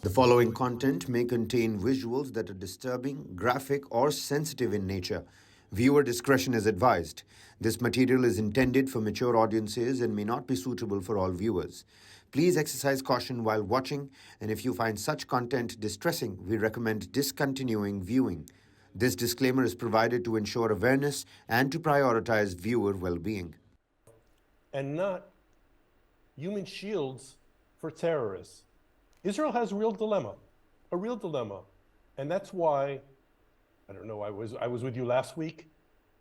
The following content may contain visuals that are disturbing, graphic, or sensitive in nature. Viewer discretion is advised. This material is intended for mature audiences and may not be suitable for all viewers. Please exercise caution while watching, and if you find such content distressing, we recommend discontinuing viewing. This disclaimer is provided to ensure awareness and to prioritize viewer well being. And not human shields for terrorists. Israel has a real dilemma. And that's why, I don't know, I was with you last week,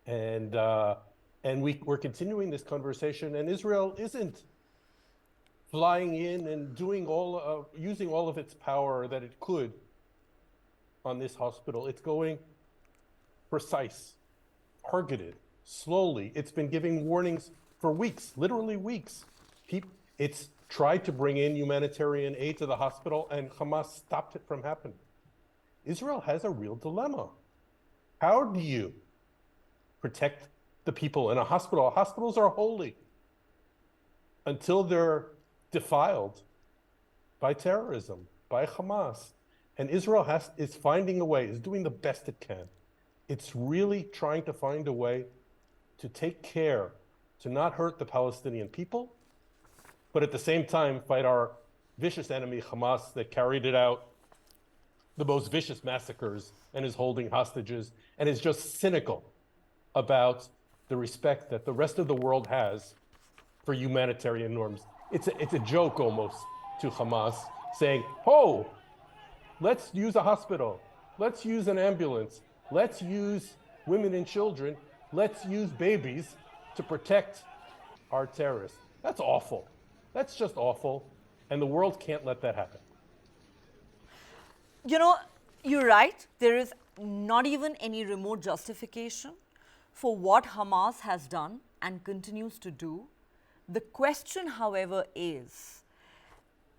and we're continuing this conversation, and Israel isn't flying in and using all of its power that it could on this hospital. It's going precise, targeted, slowly. It's been giving warnings for weeks, literally weeks. It's tried to bring in humanitarian aid to the hospital, and Hamas stopped it from happening. Israel has a real dilemma. How do you protect the people in a hospital? Hospitals are holy until they're defiled by terrorism, by Hamas. And Israel is finding a way, is doing the best it can. It's really trying to find a way to take care, to not hurt the Palestinian people, but at the same time fight our vicious enemy, Hamas, that carried it out the most vicious massacres and is holding hostages and is just cynical about the respect that the rest of the world has for humanitarian norms. It's a joke almost to Hamas saying, oh, let's use a hospital, let's use an ambulance, let's use women and children, let's use babies to protect our terrorists. That's awful. That's just awful. And the world can't let that happen. You know, you're right. There is not even any remote justification for what Hamas has done and continues to do. The question, however, is,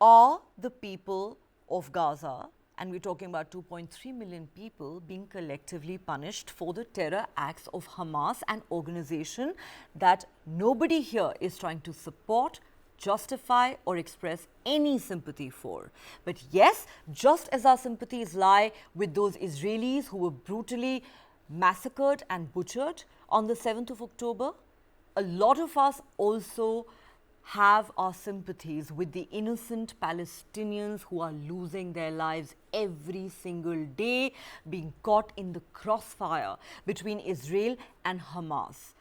are the people of Gaza, and we're talking about 2.3 million people, being collectively punished for the terror acts of Hamas, an organization that nobody here is trying to support, justify, or express any sympathy for? But yes, just as our sympathies lie with those Israelis who were brutally massacred and butchered on the 7th of October, a lot of us also have our sympathies with the innocent Palestinians who are losing their lives every single day, being caught in the crossfire between Israel and Hamas.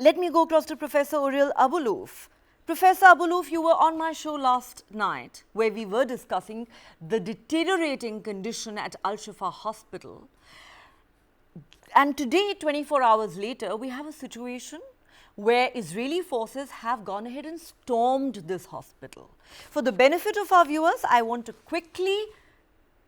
Let me go across to Professor Uriel Abuluf. Professor Abuluf, you were on my show last night where we were discussing the deteriorating condition at al-Shifa hospital. And today, 24 hours later, we have a situation where Israeli forces have gone ahead and stormed this hospital. For the benefit of our viewers, I want to quickly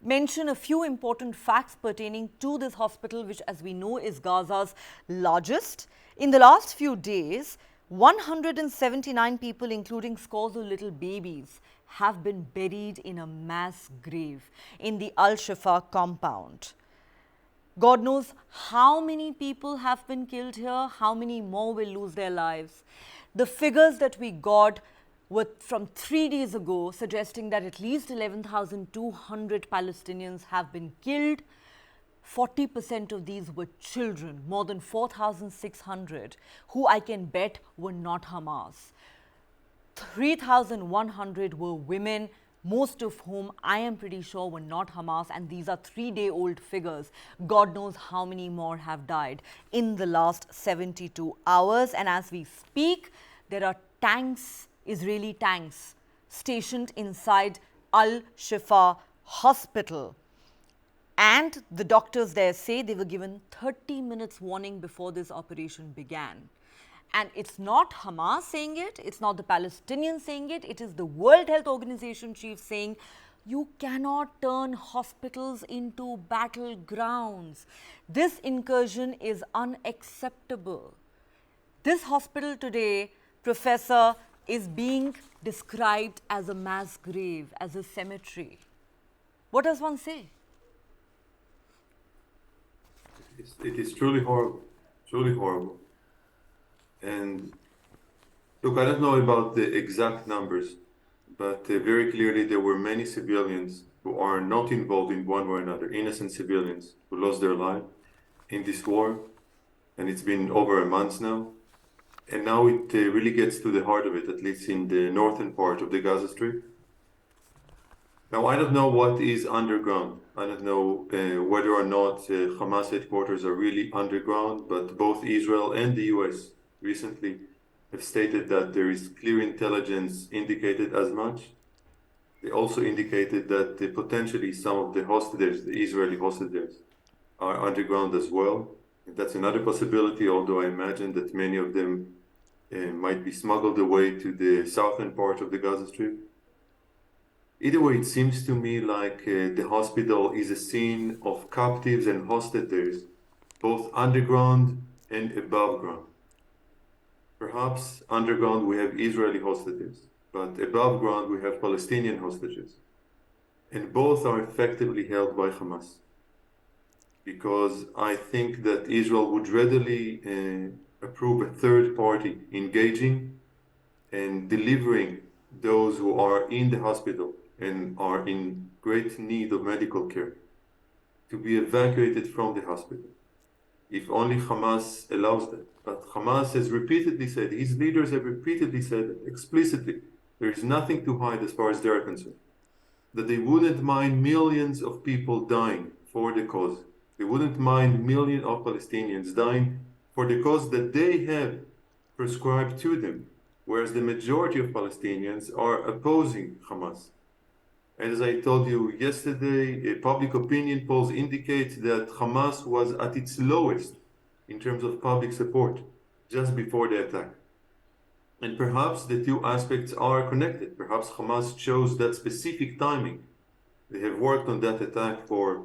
mention a few important facts pertaining to this hospital, which, as we know, is Gaza's largest. In the last few days, 179 people, including scores of little babies, have been buried in a mass grave in the al-Shifa compound. God knows how many people have been killed here, how many more will lose their lives. The figures that we got were from 3 days ago, suggesting that at least 11,200 Palestinians have been killed. 40% of these were children, more than 4,600, who I can bet were not Hamas. 3,100 were women, most of whom I am pretty sure were not Hamas, and these are 3-day-old figures. God knows how many more have died in the last 72 hours. And as we speak, there are tanks, Israeli tanks, stationed inside al-Shifa hospital. And the doctors there say they were given 30 minutes warning before this operation began. And it's not Hamas saying it, it's not the Palestinians saying it, it is the World Health Organization chief saying, you cannot turn hospitals into battlegrounds. This incursion is unacceptable. This hospital today, Professor, is being described as a mass grave, as a cemetery. What does one say? It is truly horrible, truly horrible. And look, I don't know about the exact numbers, but very clearly there were many civilians who are not involved in one way or another, innocent civilians who lost their life in this war, and it's been over a month now. And now it really gets to the heart of it, at least in the northern part of the Gaza Strip. Now, I don't know what is underground. I don't know whether or not Hamas headquarters are really underground, but both Israel and the US recently have stated that there is clear intelligence indicated as much. They also indicated that potentially some of the hostages, the Israeli hostages, are underground as well. And that's another possibility, although I imagine that many of them might be smuggled away to the southern part of the Gaza Strip. Either way, it seems to me like the hospital is a scene of captives and hostages, both underground and above ground. Perhaps underground we have Israeli hostages, but above ground we have Palestinian hostages. And both are effectively held by Hamas. Because I think that Israel would readily approve a third party engaging and delivering those who are in the hospital and are in great need of medical care to be evacuated from the hospital, if only Hamas allows that. But Hamas has repeatedly said, his leaders have repeatedly said explicitly, there is nothing to hide as far as they're concerned, that they wouldn't mind millions of people dying for the cause. They wouldn't mind millions of Palestinians dying for the cause that they have prescribed to them, whereas the majority of Palestinians are opposing Hamas. And as I told you yesterday, public opinion polls indicate that Hamas was at its lowest in terms of public support just before the attack. And perhaps the two aspects are connected. Perhaps Hamas chose that specific timing. They have worked on that attack for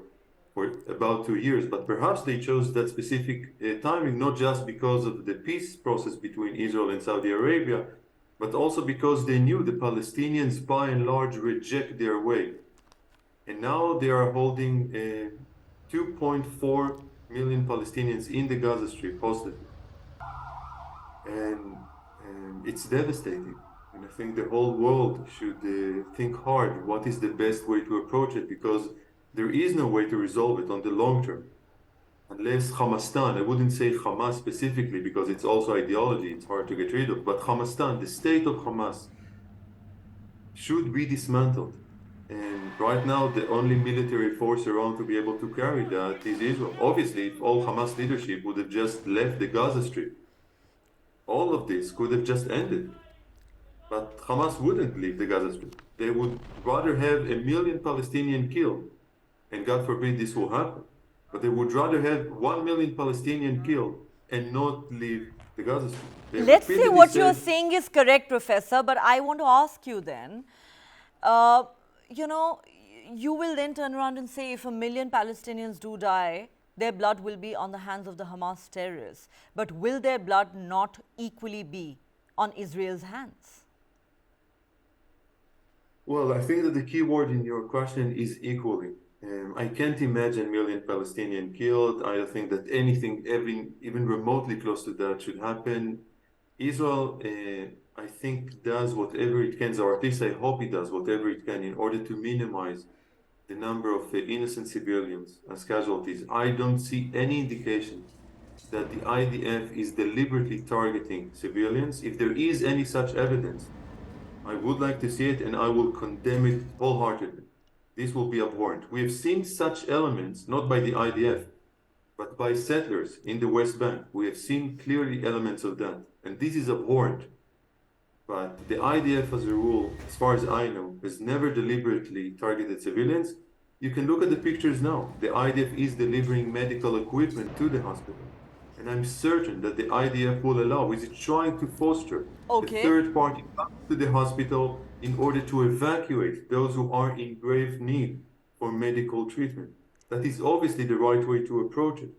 about 2 years, but perhaps they chose that specific timing not just because of the peace process between Israel and Saudi Arabia, but also because they knew the Palestinians by and large reject their way. And now they are holding 2.4 million Palestinians in the Gaza Strip hostage. And it's devastating. And I think the whole world should think hard what is the best way to approach it, because there is no way to resolve it on the long term. Unless Hamastan, I wouldn't say Hamas specifically because it's also ideology, it's hard to get rid of, but Hamastan, the state of Hamas, should be dismantled. And right now, the only military force around to be able to carry that is Israel. Obviously, if all Hamas leadership would have just left the Gaza Strip, all of this could have just ended. But Hamas wouldn't leave the Gaza Strip. They would rather have 1 million Palestinians killed, and God forbid this will happen. But they would rather have 1 million Palestinians killed and not leave the Gaza Strip. Let's say what you're saying is correct, Professor, but I want to ask you then, you will then turn around and say if 1 million Palestinians do die, their blood will be on the hands of the Hamas terrorists. But will their blood not equally be on Israel's hands? Well, I think that the key word in your question is equally. I can't imagine 1 million Palestinians killed. I don't think that anything even remotely close to that should happen. Israel, I think, does whatever it can, or at least I hope it does whatever it can in order to minimize the number of innocent civilians as casualties. I don't see any indication that the IDF is deliberately targeting civilians. If there is any such evidence, I would like to see it and I will condemn it wholeheartedly. This will be abhorrent. We have seen such elements, not by the IDF, but by settlers in the West Bank. We have seen clearly elements of that, and this is abhorrent. But the IDF, as a rule, as far as I know, has never deliberately targeted civilians. You can look at the pictures now. The IDF is delivering medical equipment to the hospital. And I'm certain that the IDF will allow, is it trying to foster a third party up to the hospital in order to evacuate those who are in grave need for medical treatment. That is obviously the right way to approach it.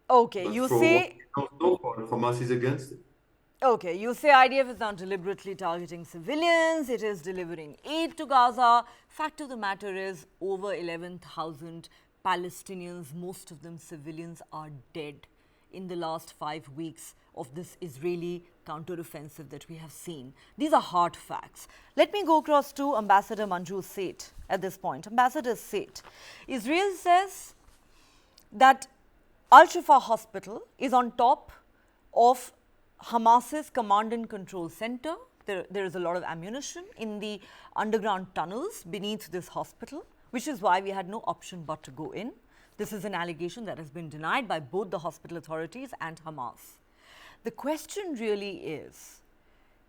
Okay, But you for say... what we know so far, Hamas is against it. Okay, you say IDF is not deliberately targeting civilians, it is delivering aid to Gaza. Fact of the matter is, over 11,000 Palestinians, most of them civilians, are dead in the last 5 weeks of this Israeli counteroffensive that we have seen. These are hard facts. Let me go across to Ambassador Manju Seth at this point. Ambassador Seth, Israel says that al-Shifa hospital is on top of Hamas's command and control center. There is a lot of ammunition in the underground tunnels beneath this hospital, which is why we had no option but to go in. This is an allegation that has been denied by both the hospital authorities and Hamas. The question really is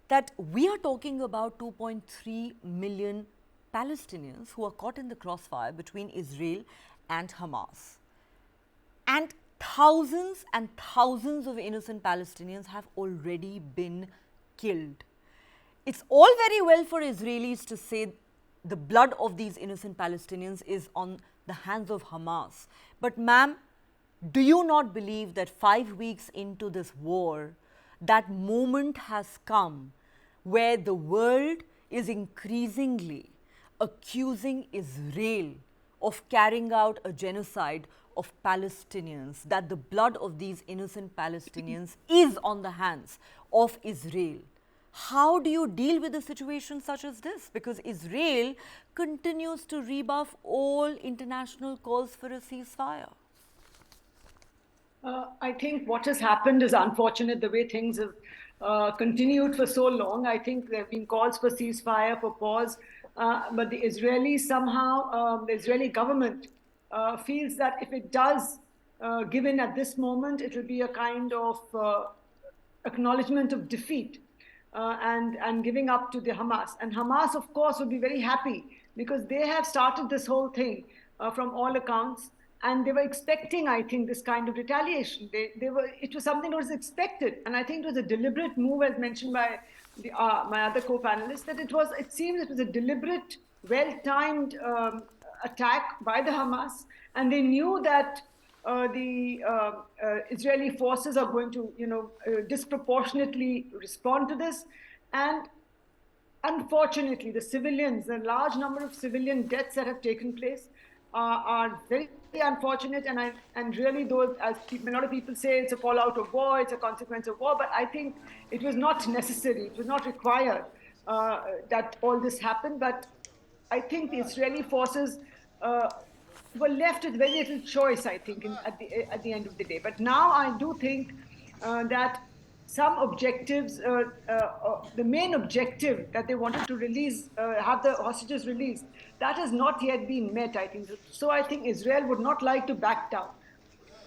that we are talking about 2.3 million Palestinians who are caught in the crossfire between Israel and Hamas. And thousands of innocent Palestinians have already been killed. It's all very well for Israelis to say the blood of these innocent Palestinians is on the hands of Hamas. But ma'am, do you not believe that 5 weeks into this war, that moment has come where the world is increasingly accusing Israel of carrying out a genocide of Palestinians, that the blood of these innocent Palestinians is on the hands of Israel? How do you deal with a situation such as this? Because Israel continues to rebuff all international calls for a ceasefire. I think what has happened is unfortunate, the way things have continued for so long. I think there have been calls for ceasefire, for pause, but the Israelis somehow, the Israeli government feels that if it does give in at this moment, it will be a kind of acknowledgement of defeat and giving up to the Hamas. And Hamas, of course, would be very happy because they have started this whole thing from all accounts. And they were expecting, I think, this kind of retaliation. It was something that was expected. And I think it was a deliberate move, as mentioned by my other co-panelists, that it seems it was a deliberate, well-timed attack by the Hamas. And they knew that the Israeli forces are going to, disproportionately respond to this. And unfortunately, the large number of civilian deaths that have taken place are very unfortunate, and really, though, as a lot of people say, it's a fallout of war, it's a consequence of war, but I think it was not necessary, it was not required that all this happened. But I think the Israeli forces were left with very little choice, I think, at the end of the day. But now I do think that some objectives, the main objective that they wanted to release, have the hostages released, that has not yet been met, I think. So I think Israel would not like to back down.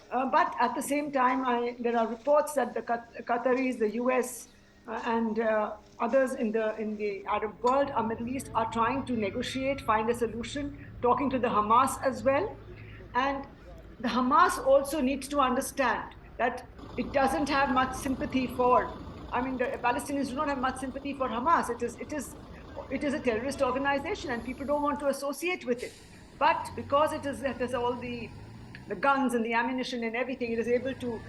But at the same time, there are reports that the Qataris, the US, and others in the Arab world, or Middle East, are trying to negotiate, find a solution, talking to the Hamas as well. And the Hamas also needs to understand that it doesn't have much sympathy the Palestinians do not have much sympathy for Hamas. It is a terrorist organization and people don't want to associate with it. But because it has all the guns and the ammunition and everything, it is able to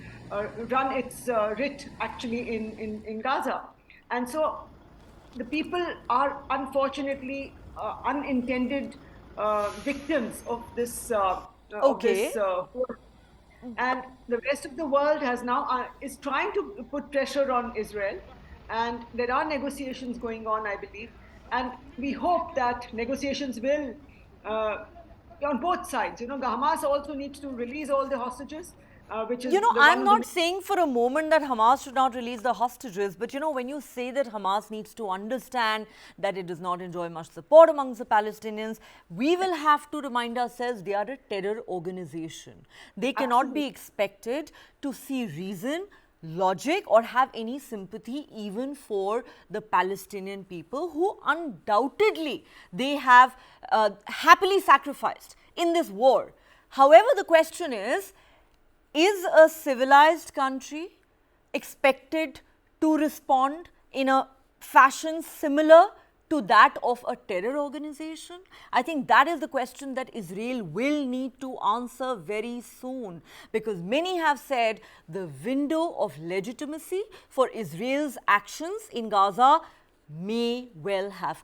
run its writ actually in Gaza. And so the people are unfortunately unintended victims of this war. And the rest of the world is trying to put pressure on Israel, and there are negotiations going on, I believe, and we hope that negotiations will on both sides. The Hamas also needs to release all the hostages, which is I'm not saying for a moment that Hamas should not release the hostages, but when you say that Hamas needs to understand that it does not enjoy much support amongst the Palestinians, we will have to remind ourselves they are a terror organization. They cannot be expected to see reason, logic, or have any sympathy even for the Palestinian people, who undoubtedly they have happily sacrificed in this war. However, the question is a civilized country expected to respond in a fashion similar to that of a terror organization? I think that is the question that Israel will need to answer very soon, because many have said the window of legitimacy for Israel's actions in Gaza may well have